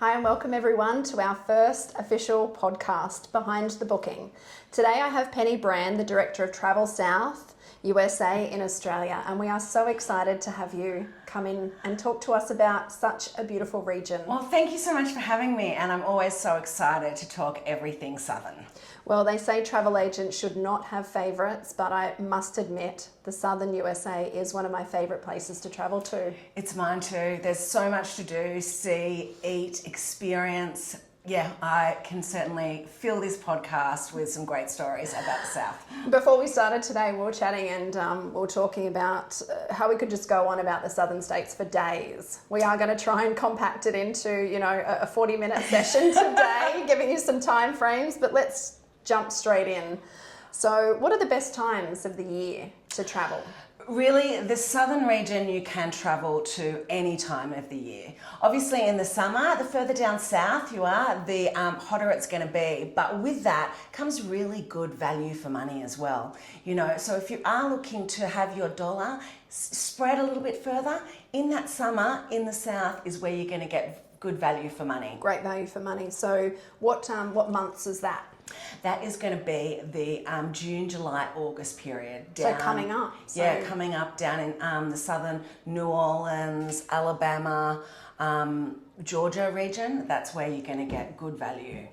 Hi and welcome everyone to our first official podcast, Behind the Booking. Today I have Penny Brand, the Director of Travel South, USA in Australia, and we are so excited to have you come in and talk to us about such a beautiful region. Well, thank you so much for having me, and I'm always so excited to talk everything Southern. Well, they say travel agents should not have favourites, but I must admit the Southern USA is one of my favourite places to travel to. It's mine too. There's so much to do, see, eat, experience. Yeah, I can certainly fill this podcast with some great stories about the South. Before we started today, we were chatting and we were talking about how we could just go on about the southern states for days. We are going to try and compact it into, a 40-minute session today, giving you some time frames, but let's jump straight in. So what are the best times of the year to travel? Really, the southern region you can travel to any time of the year. Obviously in the summer, the further down south you are, the hotter it's going to be. But with that comes really good value for money as well. So if you are looking to have your dollar spread a little bit further, in that summer in the south is where you're going to get good value for money. Great value for money. So what months is that? That is going to be the June, July, August period. So coming up. Yeah, coming up down in the southern New Orleans, Alabama, Georgia region. That's where you're going to get good value.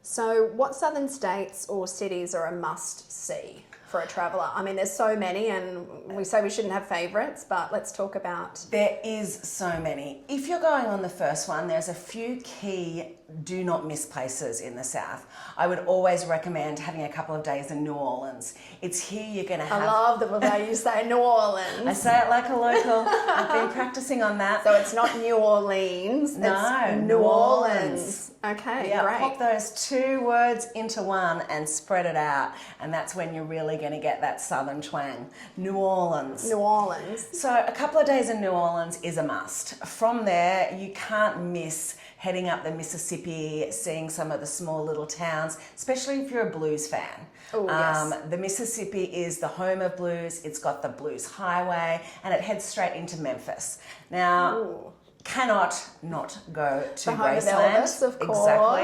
So what southern states or cities are a must-see for a traveller? I mean, there's so many, and we say we shouldn't have favourites, but let's talk about... There is so many. If you're going on the first one, there's a few key do not miss places in the South. I would always recommend having a couple of days in New Orleans. It's here you're going to have... I love the way you say New Orleans. I say it like a local. I've been practicing on that. So it's not New Orleans, no, it's New Orleans. Okay, yeah, great. Pop those two words into one and spread it out, and that's when you're really going to get that southern twang. New Orleans. New Orleans. So a couple of days in New Orleans is a must. From there, you can't miss heading up the Mississippi, seeing some of the small little towns, especially if you're a blues fan. Oh, yes. The Mississippi is the home of blues. It's got the blues highway, and it heads straight into Memphis. Now, Ooh. Cannot not go to the home Graceland. of Elvis, of course.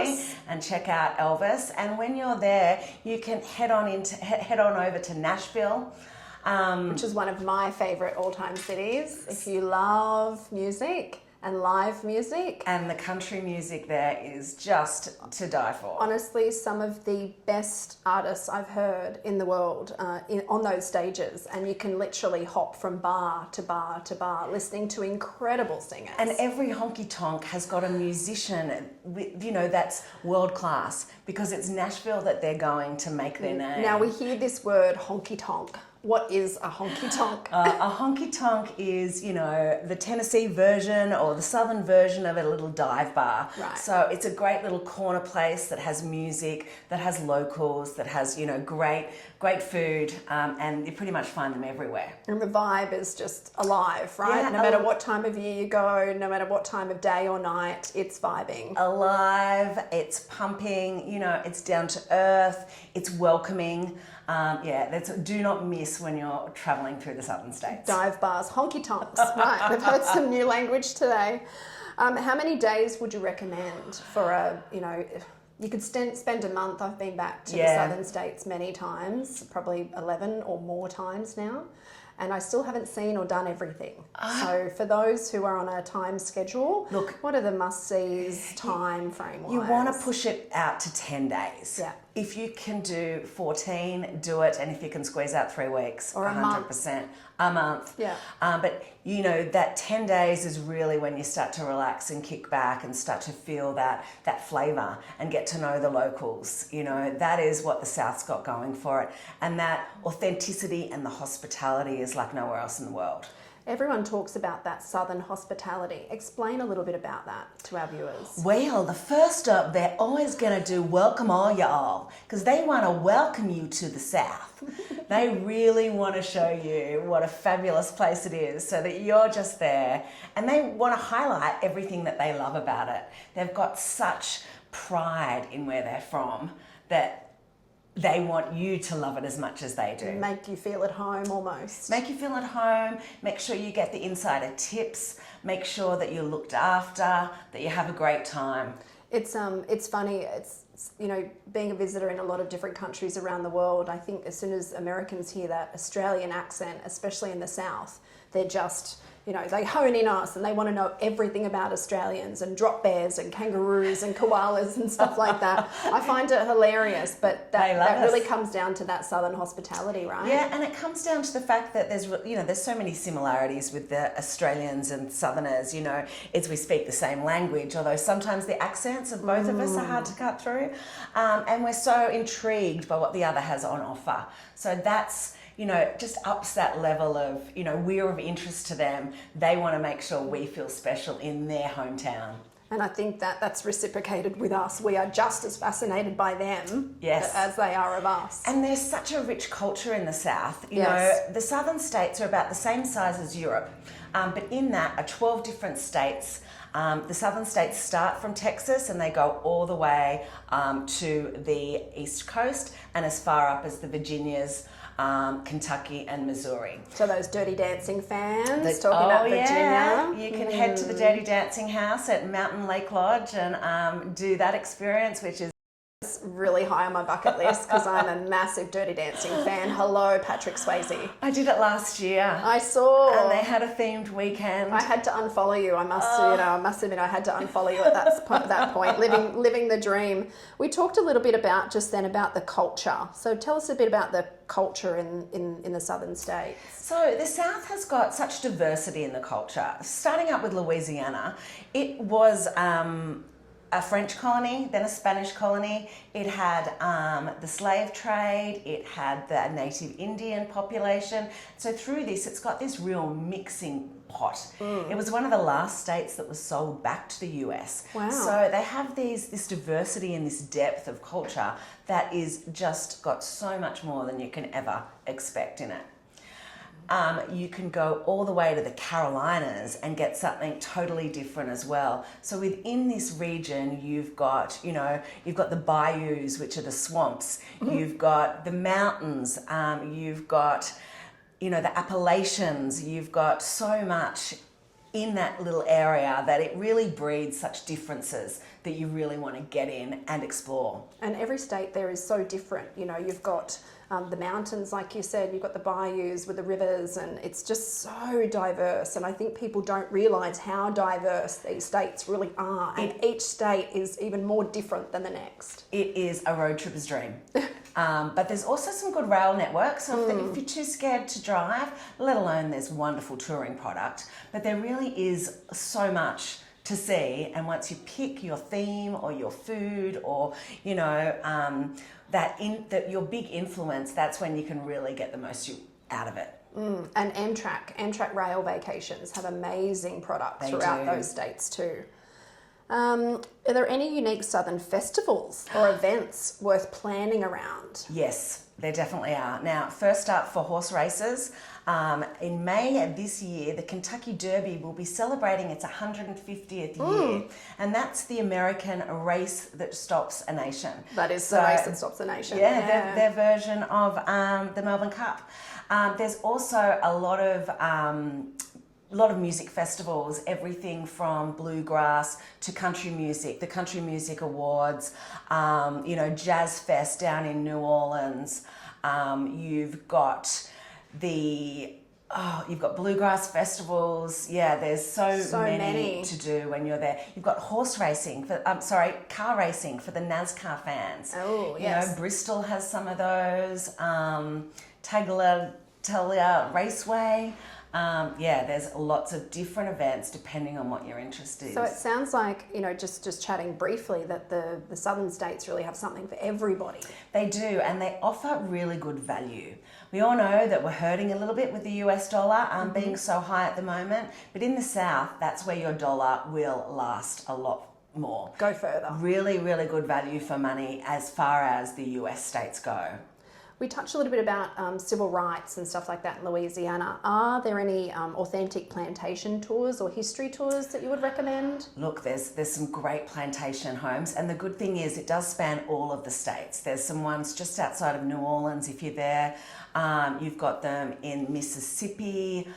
Exactly, and check out Elvis. And when you're there, you can head on over to Nashville. Which is one of my favourite all-time cities. If you love music and live music. And the country music there is just to die for. Honestly, some of the best artists I've heard in the world on those stages, and you can literally hop from bar to bar to bar listening to incredible singers. And every honky tonk has got a musician, that's world class, because it's Nashville that they're going to make their name. Now we hear this word honky tonk. What is a honky tonk? A honky tonk is, the Tennessee version or the southern version of a little dive bar. Right. So it's a great little corner place that has music, that has locals, that has, great food, and you pretty much find them everywhere. And the vibe is just alive, right? Yeah, no matter what time of year you go, no matter what time of day or night, it's vibing. Alive, it's pumping, it's down to earth, it's welcoming. Do not miss when you're traveling through the southern states. Dive bars, honky tonks. Right, we've heard some new language today. How many days would you recommend for you could spend a month. I've been back to the southern states many times, probably 11 or more times now, and I still haven't seen or done everything. So for those who are on a time schedule, look, what are the must-sees time frame-wise? You want to push it out to 10 days. Yeah. If you can do 14, do it, and if you can squeeze out 3 weeks, or 100%. A month. Yeah. But that 10 days is really when you start to relax and kick back and start to feel that flavour and get to know the locals. That is what the South's got going for it. And that authenticity and the hospitality is like nowhere else in the world. Everyone talks about that southern hospitality. Explain a little bit about that to our viewers. Well, the first up, they're always going to do welcome all y'all, because they want to welcome you to the South. They really want to show you what a fabulous place it is so that you're just there, and they want to highlight everything that they love about it. They've got such pride in where they're from that they want you to love it as much as they do. Make you feel at home almost. Make you feel at home, make sure you get the insider tips, make sure that you're looked after, that you have a great time. It's funny, you know, being a visitor in a lot of different countries around the world, I think as soon as Americans hear that Australian accent, especially in the South, they're just, you know, they hone in us and they want to know everything about Australians and drop bears and kangaroos and koalas and stuff like that. I find it hilarious, but that really comes down to that Southern hospitality, right? Yeah, and it comes down to the fact that there's so many similarities with the Australians and Southerners. You know, we speak the same language, although sometimes the accents of both of us are hard to cut through, and we're so intrigued by what the other has on offer. So that's, you know, just ups that level of, you know, we're of interest to them. They want to make sure we feel special in their hometown. And I think that's reciprocated with us. We are just as fascinated by them as they are of us. And there's such a rich culture in the South. You Yes. know, the southern states are about the same size as Europe, but in that are 12 different states. The southern states start from Texas and they go all the way to the East Coast and as far up as the Virginias, Kentucky and Missouri. So those Dirty Dancing fans talking about Virginia. Yeah. You can head to the Dirty Dancing House at Mountain Lake Lodge and do that experience, which is really high on my bucket list because I'm a massive Dirty Dancing fan. Hello, Patrick Swayze. I did it last year. I saw. And they had a themed weekend. I had to unfollow you. I must admit, I had to unfollow you at that point. Living the dream. We talked a little bit about the culture. So tell us a bit about the culture in the southern states. So the South has got such diversity in the culture. Starting up with Louisiana, it was a French colony, then a Spanish colony. It had the slave trade, it had the native Indian population. So through this, it's got this real mixing pot. It was one of the last states that was sold back to the US. Wow. So they have this diversity and this depth of culture that is just got so much more than you can ever expect in it. You can go all the way to the Carolinas and get something totally different as well. So within this region, you've got the bayous, which are the swamps. You've got the mountains. You've got, the Appalachians. You've got so much in that little area that it really breeds such differences that you really want to get in and explore. And every state there is so different. You know, you've got the mountains, like you said, you've got the bayous with the rivers, and it's just so diverse. And I think people don't realise how diverse these states really are. And each state is even more different than the next. It is a road tripper's dream. But there's also some good rail networks. So if you're too scared to drive, let alone there's wonderful touring product. But there really is so much to see. And once you pick your theme or your food or, your big influence, that's when you can really get the most out of it. And Amtrak rail vacations have amazing products throughout those states too. Are there any unique southern festivals or events worth planning around? Yes, there definitely are. Now, first up for horse races, in May of this year, the Kentucky Derby will be celebrating its 150th year. And that's the American race that stops a nation. That is the race that stops a nation. Yeah, their version of the Melbourne Cup. There's also a lot of music festivals, everything from bluegrass to country music, the Country Music Awards, Jazz Fest down in New Orleans. You've got bluegrass festivals. Yeah, there's so many to do when you're there. You've got car racing for the NASCAR fans. Oh, yes. Bristol has some of those. Taylor Raceway. There's lots of different events depending on what your interest is. So it sounds like, just chatting briefly, that the southern states really have something for everybody. They do, and they offer really good value. We all know that we're hurting a little bit with the US dollar being so high at the moment, but in the South, that's where your dollar will last a lot more. Go further. Really, really good value for money as far as the US states go. We touched a little bit about civil rights and stuff like that in Louisiana. Are there any authentic plantation tours or history tours that you would recommend? Look, there's some great plantation homes, and the good thing is it does span all of the states. There's some ones just outside of New Orleans if you're there. You've got them in Mississippi,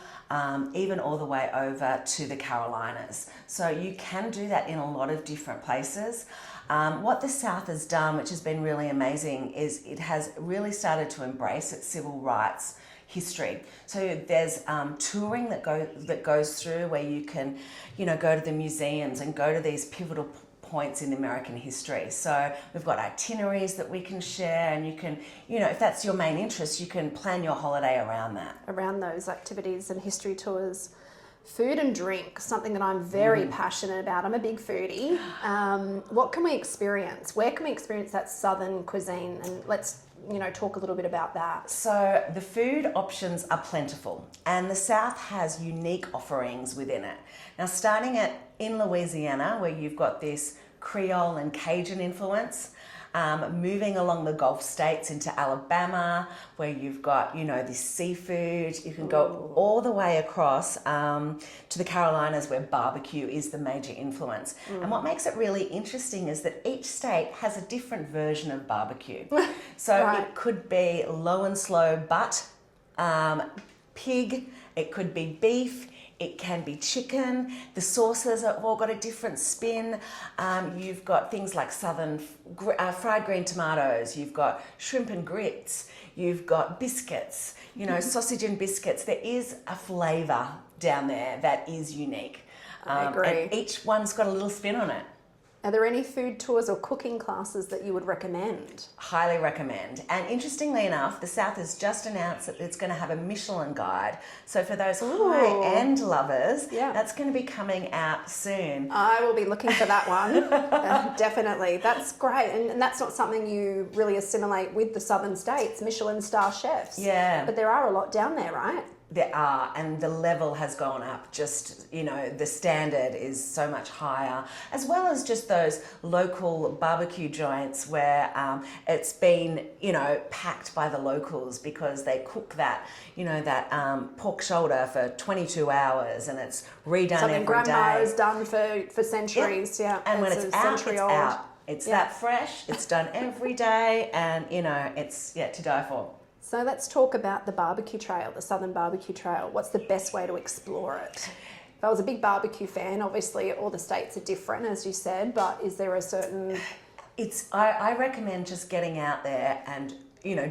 even all the way over to the Carolinas. So you can do that in a lot of different places. What the South has done, which has been really amazing, is it has really started to embrace its civil rights history. So there's touring that goes through where you can, go to the museums and go to these pivotal points in American history. So we've got itineraries that we can share, and you can, if that's your main interest, you can plan your holiday around that. Around those activities and history tours. Food and drink, something that I'm very passionate about. I'm a big foodie. What can we experience? Where can we experience that southern cuisine? And let's, talk a little bit about that. So the food options are plentiful, and the South has unique offerings within it. Now, starting in Louisiana, where you've got this Creole and Cajun influence, moving along the Gulf states into Alabama, where you've got, this seafood. You can go all the way across to the Carolinas, where barbecue is the major influence. And what makes it really interesting is that each state has a different version of barbecue. So Right. It could be low and slow butt, pig, it could be beef, it can be chicken. The sauces have all got a different spin. You've got things like southern fried green tomatoes. You've got shrimp and grits. You've got biscuits, sausage and biscuits. There is a flavour down there that is unique. I agree. And each one's got a little spin on it. Are there any food tours or cooking classes that you would recommend? Highly recommend. And interestingly enough, the South has just announced that it's going to have a Michelin guide. So for those high-end lovers, that's going to be coming out soon. I will be looking for that one. Definitely. That's great. And that's not something you really assimilate with the southern states, Michelin star chefs. Yeah. But there are a lot down there, right? There are, and the level has gone up. Just, the standard is so much higher, as well as just those local barbecue joints where it's been, packed by the locals because they cook that, that pork shoulder for 22 hours, and it's redone Something every grandma day. has done for centuries. Yeah. And when it's out, it's old. out. It's that fresh. It's done every day, and it's to die for. So let's talk about the barbecue trail, the Southern Barbecue Trail. What's the best way to explore it? If I was a big barbecue fan, obviously all the states are different, as you said, but is there a certain... I recommend just getting out there and,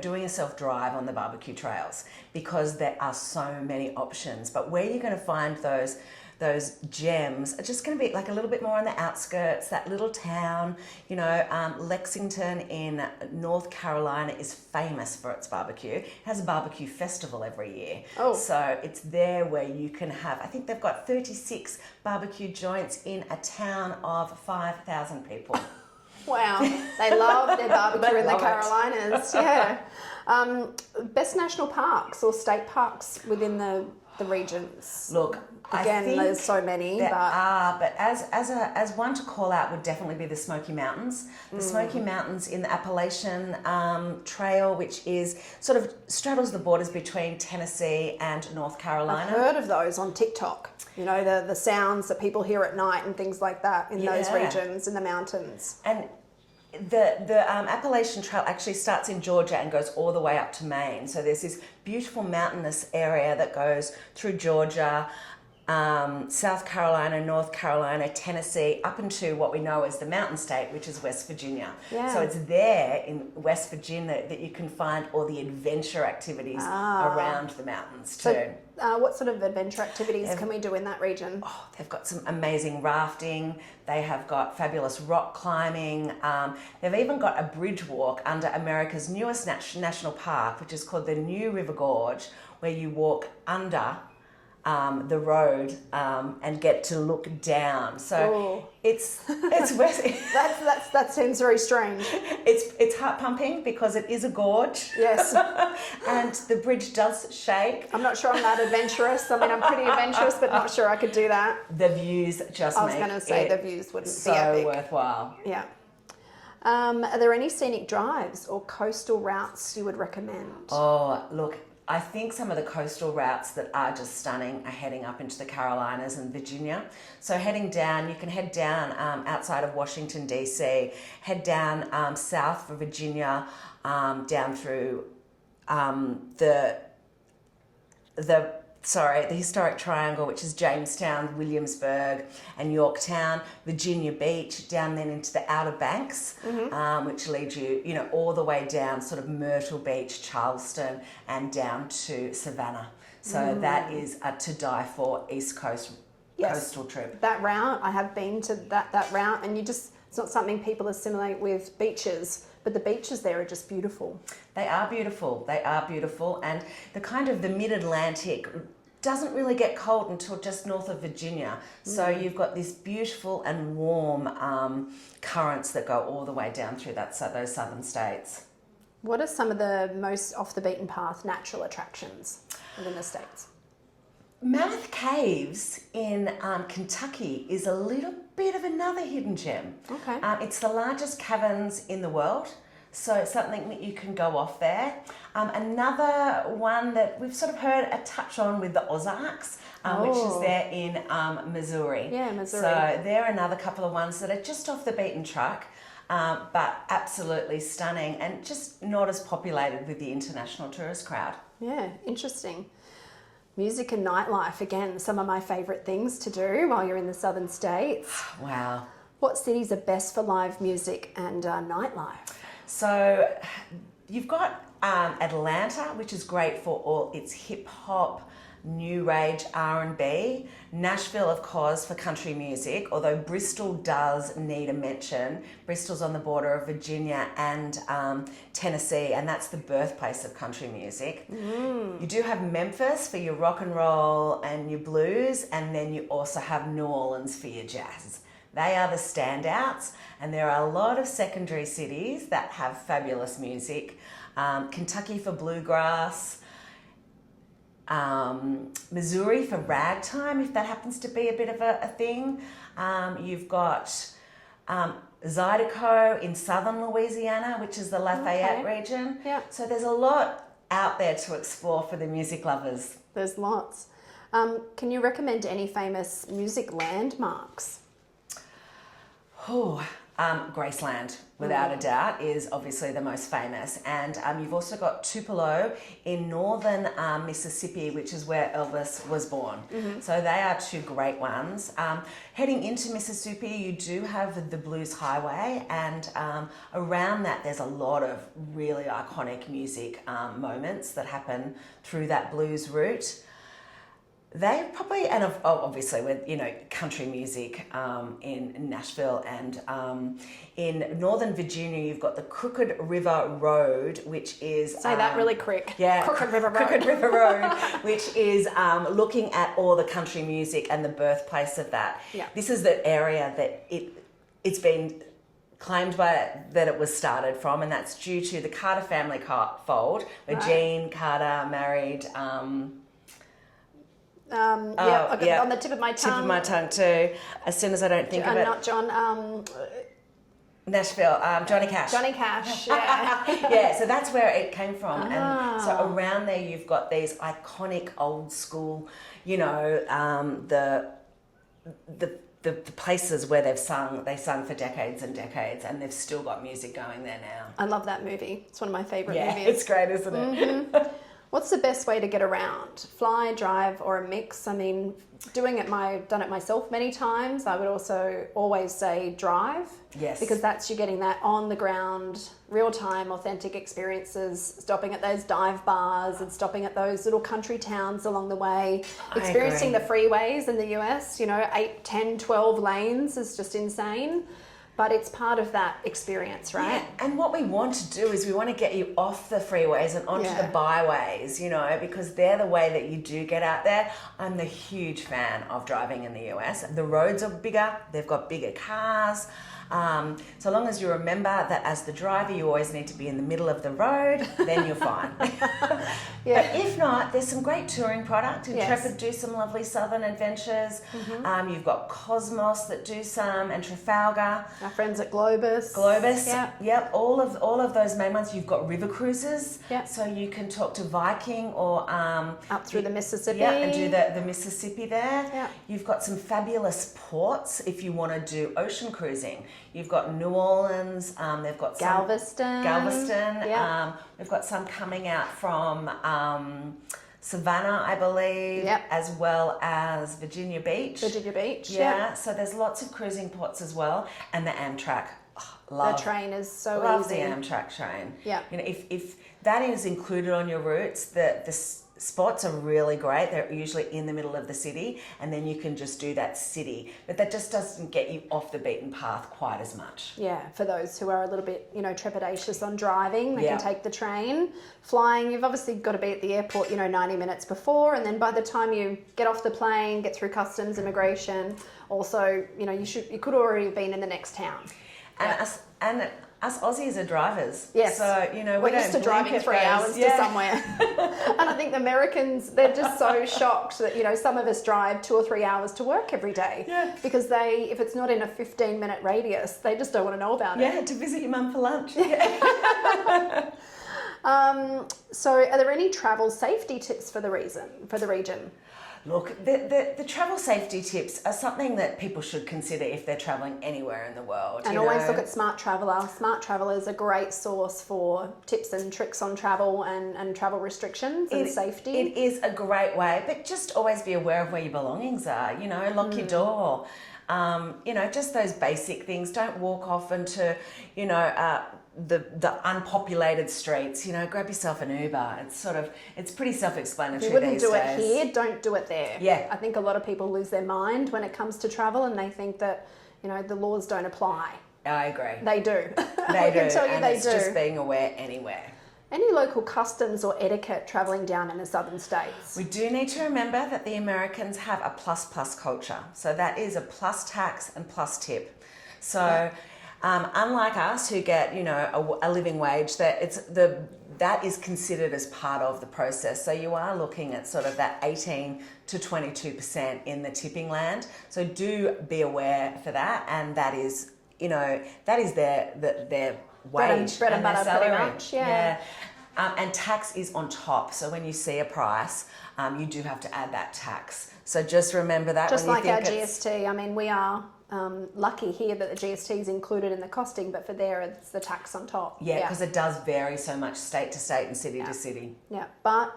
doing a self-drive on the barbecue trails, because there are so many options. But where you're going to find those gems are just going to be like a little bit more on the outskirts, that little town. Lexington in North Carolina is famous for its barbecue. It has a barbecue festival every year. Oh. So it's there where you can have, I think they've got 36 barbecue joints in a town of 5,000 people. Wow, they love their barbecue They in the love it. Carolinas. Yeah. Best national parks or state parks within the regions? Look, Again, I think there's so many. there but are, but as one to call out would definitely be the Smoky Mountains. The Smoky Mountains in the Appalachian Trail, which is sort of straddles the borders between Tennessee and North Carolina. I've heard of those on TikTok. The sounds that people hear at night and things like that in those regions, in the mountains. And the Appalachian Trail actually starts in Georgia and goes all the way up to Maine. So there's this beautiful mountainous area that goes through Georgia, South Carolina, North Carolina, Tennessee, up into what we know as the Mountain State, which is West Virginia. Yeah. So it's there in West Virginia that you can find all the adventure activities around the mountains too. So, what sort of adventure activities can we do in that region? Oh, they've got some amazing rafting. They have got fabulous rock climbing. They've even got a bridge walk under America's newest national park, which is called the New River Gorge, where you walk under the road and get to look down. So it's that seems very strange. it's heart pumping because it is a gorge. Yes. And the bridge does shake. I'm not sure I'm that adventurous. I mean, I'm pretty adventurous, but not sure I could do that. The views just I was going to say the views wouldn't be epic. worthwhile. Yeah. Are there any scenic drives or coastal routes you would recommend? Oh, look, I think some of the coastal routes that are just stunning are heading up into the Carolinas and Virginia. So heading down, you can head down outside of Washington, D.C., head down south for Virginia, down through the historic triangle, which is Jamestown, Williamsburg, and Yorktown, Virginia Beach, down then into the Outer Banks, which leads you, all the way down sort of Myrtle Beach, Charleston, and down to Savannah. So that is a to die for East Coast coastal trip. That route, I have been to that route, and it's not something people assimilate with beaches. But the beaches there are just beautiful. They are beautiful. And the mid-Atlantic doesn't really get cold until just north of Virginia. So you've got this beautiful and warm currents that go all the way down through those southern states. What are some of the most off the beaten path natural attractions within the states? Mammoth Caves in Kentucky is a little bit of another hidden gem. Okay. It's the largest caverns in the world, so it's something that you can go off there. Another one that we've sort of heard a touch on with the Ozarks, which is there in Missouri. Yeah, Missouri. So they're another couple of ones that are just off the beaten track, but absolutely stunning and just not as populated with the international tourist crowd. Yeah, interesting. Music and nightlife, again, some of my favourite things to do while you're in the southern states. Wow. What cities are best for live music and nightlife? So you've got Atlanta, which is great for all its hip hop, new age R&B. Nashville, of course, for country music, although Bristol does need a mention. Bristol's on the border of Virginia and Tennessee, and that's the birthplace of country music. You do have Memphis for your rock and roll and your blues, and then you also have New Orleans for your jazz. They are the standouts, and there are a lot of secondary cities that have fabulous music. Kentucky for bluegrass, Missouri for ragtime, if that happens to be a bit of a thing. You've got Zydeco in southern Louisiana, which is the Lafayette region. Yeah. So there's a lot out there to explore for the music lovers. There's lots. Can you recommend any famous music landmarks? Graceland, without a doubt, is obviously the most famous. And you've also got Tupelo in northern Mississippi, which is where Elvis was born. So they are two great ones. Heading into Mississippi, you do have the Blues Highway, and around that there's a lot of really iconic music moments that happen through that blues route. They probably, and obviously with, country music in Nashville, and in Northern Virginia, you've got the Crooked River Road, which is... Say that really quick. Yeah. Crooked River Road. Crooked River Road, which is looking at all the country music and the birthplace of that. Yeah. This is the area that it's been claimed that it was started from, and that's due to the Carter family fold, where Jean Carter married... on the tip of my tongue. Tip of my tongue too. As soon as I don't think of it. Not John. Nashville. Johnny Cash. Johnny Cash. Yeah. Yeah. So that's where it came from, and so around there you've got these iconic old school, the places where they sung for decades and decades, and they've still got music going there now. I love that movie. It's one of my favourite movies. Yeah, it's great, isn't it? What's the best way to get around? Fly, drive, or a mix? I mean, done it myself many times. I would also always say drive. Yes. Because you're getting that on the ground, real time, authentic experiences, stopping at those dive bars and stopping at those little country towns along the way, experiencing the freeways in the US, 8, 10, 12 lanes is just insane. But it's part of that experience, right? Yeah. And what we want to do is we want to get you off the freeways and onto the byways, because they're the way that you do get out there. I'm the huge fan of driving in the US. The roads are bigger, they've got bigger cars. So long as you remember that as the driver, you always need to be in the middle of the road, then you're fine. But if not, there's some great touring product. Intrepid do some lovely southern adventures. You've got Cosmos that do some, and Trafalgar. Our friends at Globus. Yep. All of those main ones. You've got river cruises. Yep. So you can talk to Viking or up through the Mississippi. Yeah, and do the Mississippi there. Yep. You've got some fabulous ports if you want to do ocean cruising. You've got New Orleans. They've got Galveston. Yep. We've got some coming out from Savannah, I believe, as well as Virginia Beach. Yeah. So there's lots of cruising ports as well, and the Amtrak. The train is so love easy. the Amtrak train. Yeah. You know, if that is included on your routes, the spots are really great. They're usually in the middle of the city, and then you can just do that city. But that just doesn't get you off the beaten path quite as much. Yeah, for those who are a little bit, trepidatious on driving, they can take the train. Flying, you've obviously got to be at the airport, 90 minutes before, and then by the time you get off the plane, get through customs, immigration, also, you could already have been in the next town. And us Aussies are drivers. Yes. So, we're used to driving 3 hours to somewhere. And I think the Americans, they're just so shocked that, some of us drive 2 or 3 hours to work every day. Yeah. Because if it's not in a 15-minute radius, they just don't want to know about it. Yeah, to visit your mum for lunch. So are there any travel safety tips for the region? Look, the travel safety tips are something that people should consider if they're travelling anywhere in the world. And always look at Smart Traveller. Smart Traveller is a great source for tips and tricks on travel and travel restrictions and safety. It is a great way, but just always be aware of where your belongings are. Lock your door. Just those basic things. Don't walk off into, the unpopulated streets. Grab yourself an Uber. It's pretty self-explanatory. You wouldn't these do days. it here, don't do it there. Yeah. I think a lot of people lose their mind when it comes to travel, and they think that, the laws don't apply. I agree. They do. They do. I can tell you and they it's do. just being aware anywhere. Any local customs or etiquette travelling down in the southern states? We do need to remember that the Americans have a plus culture. So that is a plus tax and plus tip. So unlike us who get, a living wage, that is considered as part of the process. So you are looking at sort of that 18 to 22% in the tipping land. So do be aware for that, and that is their wage bread and their butter, salary. pretty much. Yeah. And tax is on top. So when you see a price, you do have to add that tax. So just remember that. Just when you like think our GST. I mean, we are lucky here that the GST is included in the costing, but for there it's the tax on top. Yeah, because it does vary so much state to state and city to city. Yeah, but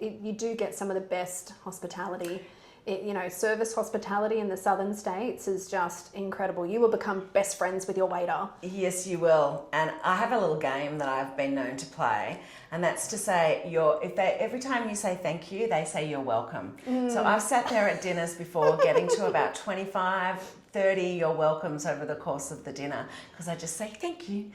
you do get some of the best hospitality. Service hospitality in the southern states is just incredible. You will become best friends with your waiter. Yes, you will. And I have a little game that I've been known to play, and that's to say every time you say thank you, they say you're welcome. So I've sat there at dinners before getting to about 25, 30 you're welcomes over the course of the dinner, because I just say thank you.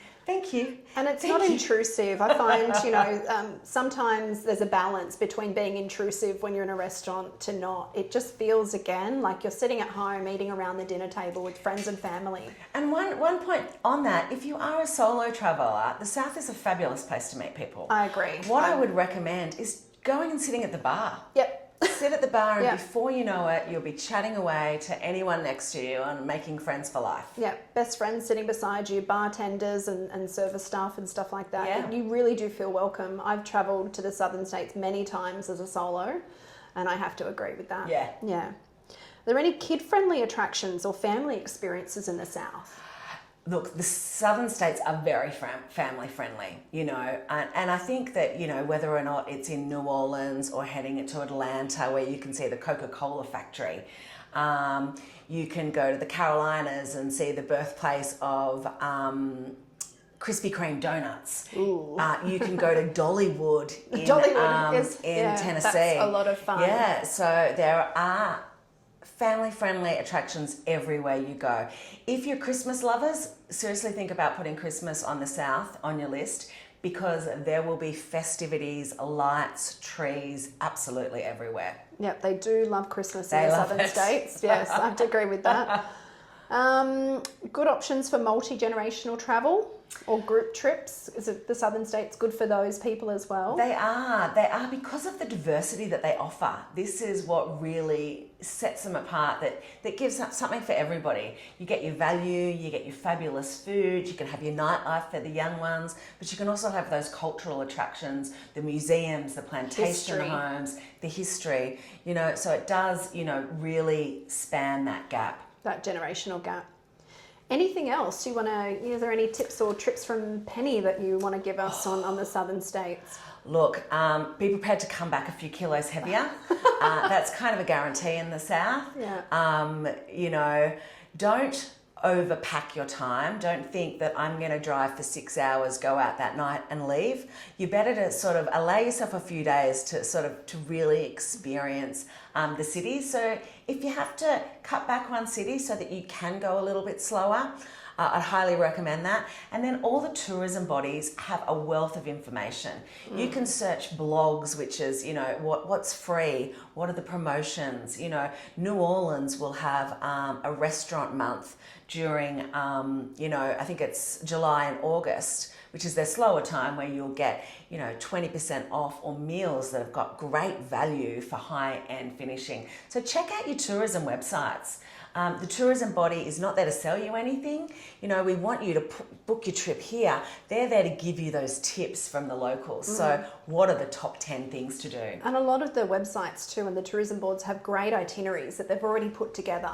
And it's not intrusive. I find, sometimes there's a balance between being intrusive when you're in a restaurant to not. It just feels, again, like you're sitting at home eating around the dinner table with friends and family. And one point on that, if you are a solo traveller, the South is a fabulous place to meet people. I agree. What I would recommend is going and sitting at the bar. Yep. Sit at the bar, and before you know it, you'll be chatting away to anyone next to you and making friends for life. Yeah, best friends sitting beside you, bartenders and service staff and stuff like that. Yeah. You really do feel welcome. I've travelled to the southern states many times as a solo, and I have to agree with that. Yeah. Yeah. Are there any kid-friendly attractions or family experiences in the South? Look, the southern states are very family friendly, and I think that, whether or not it's in New Orleans or heading to Atlanta where you can see the Coca-Cola factory, you can go to the Carolinas and see the birthplace of Krispy Kreme donuts. You can go to Dollywood in Tennessee. That's a lot of fun. Yeah, so there are family-friendly attractions everywhere you go. If you're Christmas lovers, seriously think about putting Christmas on the South on your list, because there will be festivities, lights, trees, absolutely everywhere. Yep, they do love Christmas in the southern states. Yes, I have to agree with that. Good options for multi-generational travel or group trips. Is it the southern states good for those people as well? They are because of the diversity that they offer. This is what really sets them apart, that gives up something for everybody. You get your value, you get your fabulous food, you can have your nightlife for the young ones, but you can also have those cultural attractions, the museums, the plantation homes, the history, so it does, really span that gap. That generational gap. Anything else you want to, is there any tips or trips from Penny that you want to give us on the southern states? Look, be prepared to come back a few kilos heavier. That's kind of a guarantee in the south. Yeah. Don't overpack your time. Don't think that I'm going to drive for 6 hours, go out that night and leave. You're better to sort of allow yourself a few days to really experience the city. So if you have to cut back one city so that you can go a little bit slower, I'd highly recommend that. And then all the tourism bodies have a wealth of information. You can search blogs, which is, what's free, what are the promotions. New Orleans will have a restaurant month during, I think it's July and August, which is their slower time, where you'll get, 20% off or meals that have got great value for high-end finishing. So check out your tourism websites. The tourism body is not there to sell you anything. We want you to book your trip here. They're there to give you those tips from the locals. So what are the top 10 things to do? And a lot of the websites too and the tourism boards have great itineraries that they've already put together.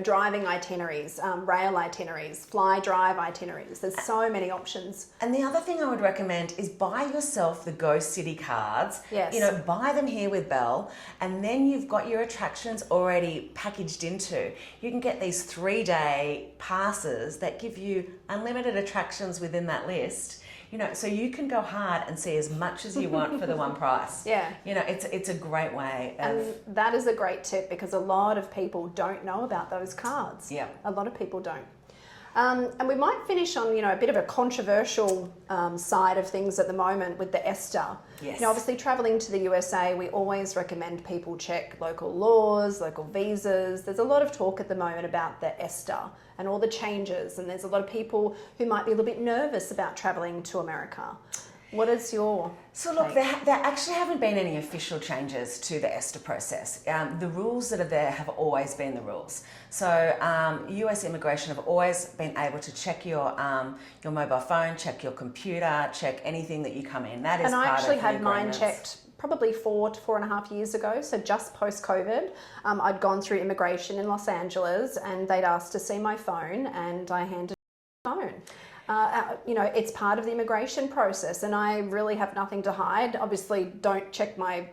Driving itineraries, rail itineraries, fly drive itineraries. There's so many options. And the other thing I would recommend is buy yourself the Go City cards. Yes. Buy them here with Belle, and then you've got your attractions already packaged into. You can get these 3-day passes that give you unlimited attractions within that list, so you can go hard and see as much as you want for the one price. Yeah. It's a great way of... And that is a great tip because a lot of people don't know about those cards. Yeah. A lot of people don't. And we might finish on, a bit of a controversial side of things at the moment with the ESTA. Yes. Obviously traveling to the USA, we always recommend people check local laws, local visas. There's a lot of talk at the moment about the ESTA and all the changes. And there's a lot of people who might be a little bit nervous about traveling to America. What is your So look, there actually haven't been any official changes to the ESTA process. The rules that are there have always been the rules. So US immigration have always been able to check your mobile phone, check your computer, check anything that you come in. That is And I part actually of the had mine agreements. checked probably 4 to 4.5 years ago, so just post-COVID. I'd gone through immigration in Los Angeles and they'd asked to see my phone and I handed my phone. It's part of the immigration process and I really have nothing to hide. Obviously, don't check my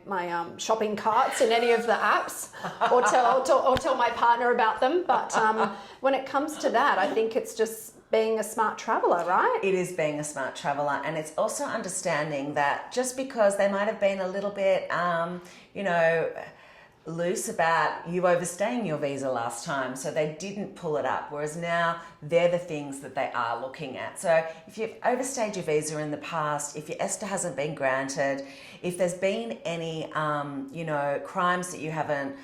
shopping carts in any of the apps or tell my partner about them. But when it comes to that, I think it's just being a smart traveller, right? It is being a smart traveller, and it's also understanding that just because they might have been a little bit, loose about you overstaying your visa last time, so they didn't pull it up, whereas now they're the things that they are looking at. So if you've overstayed your visa in the past, if your ESTA hasn't been granted, if there's been any crimes that you haven't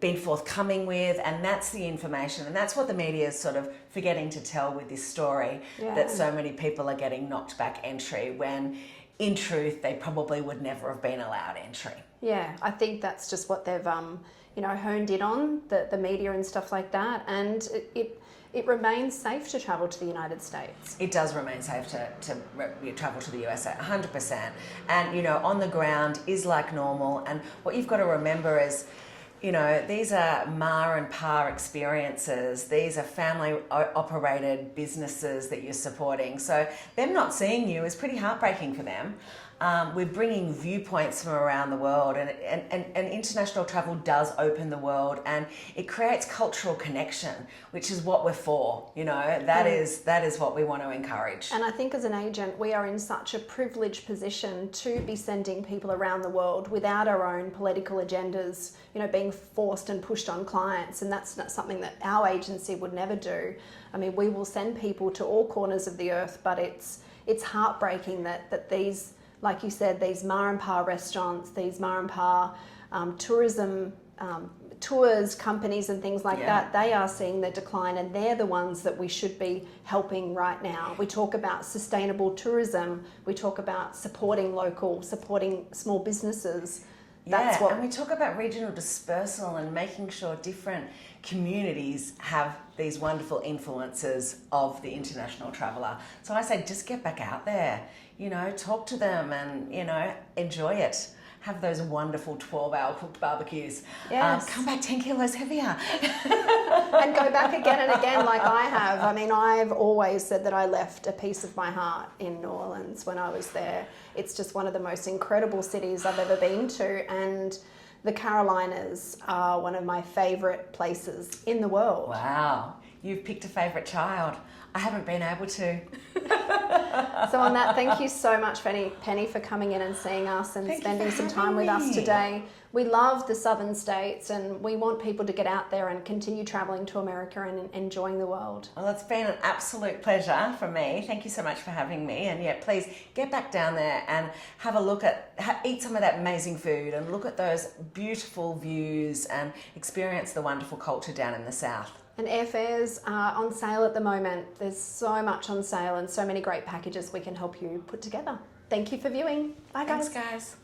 been forthcoming with, and that's the information, and that's what the media is sort of forgetting to tell with this story, that so many people are getting knocked back entry when in truth they probably would never have been allowed entry. Yeah, I think that's just what they've, honed in on, the media and stuff like that. And it remains safe to travel to the United States. It does remain safe to travel to the USA, 100%. And, on the ground is like normal. And what you've got to remember is, these are ma and pa experiences. These are family operated businesses that you're supporting. So them not seeing you is pretty heartbreaking for them. We're bringing viewpoints from around the world, and international travel does open the world, and it creates cultural connection, which is what we're for. That is what we want to encourage. And I think as an agent, we are in such a privileged position to be sending people around the world without our own political agendas, being forced and pushed on clients. And that's not something that our agency would never do. I mean, we will send people to all corners of the earth, but it's heartbreaking that these, like you said, these ma and pa restaurants, these ma and pa tourism tours companies and things like that, they are seeing the decline, and they're the ones that we should be helping right now. We talk about sustainable tourism, we talk about supporting local, supporting small businesses. That's what, and we talk about regional dispersal and making sure different communities have these wonderful influences of the international traveller. So I say just get back out there, you know, talk to them and, you know, enjoy it. Have those wonderful 12-hour cooked barbecues. Yes. Come back 10 kilos heavier. And go back again and again like I have. I mean, I've always said that I left a piece of my heart in New Orleans when I was there. It's just one of the most incredible cities I've ever been to, and the Carolinas are one of my favourite places in the world. Wow, you've picked a favourite child. I haven't been able to. So on that, thank you so much, Penny, for coming in and seeing us and spending some time with us today. We love the southern states, and we want people to get out there and continue travelling to America and enjoying the world. Well, it's been an absolute pleasure for me. Thank you so much for having me. And yeah, please get back down there and have a look at, eat some of that amazing food and look at those beautiful views and experience the wonderful culture down in the south. And airfares are on sale at the moment. There's so much on sale and so many great packages we can help you put together. Thank you for viewing. Bye, guys. Thanks, guys.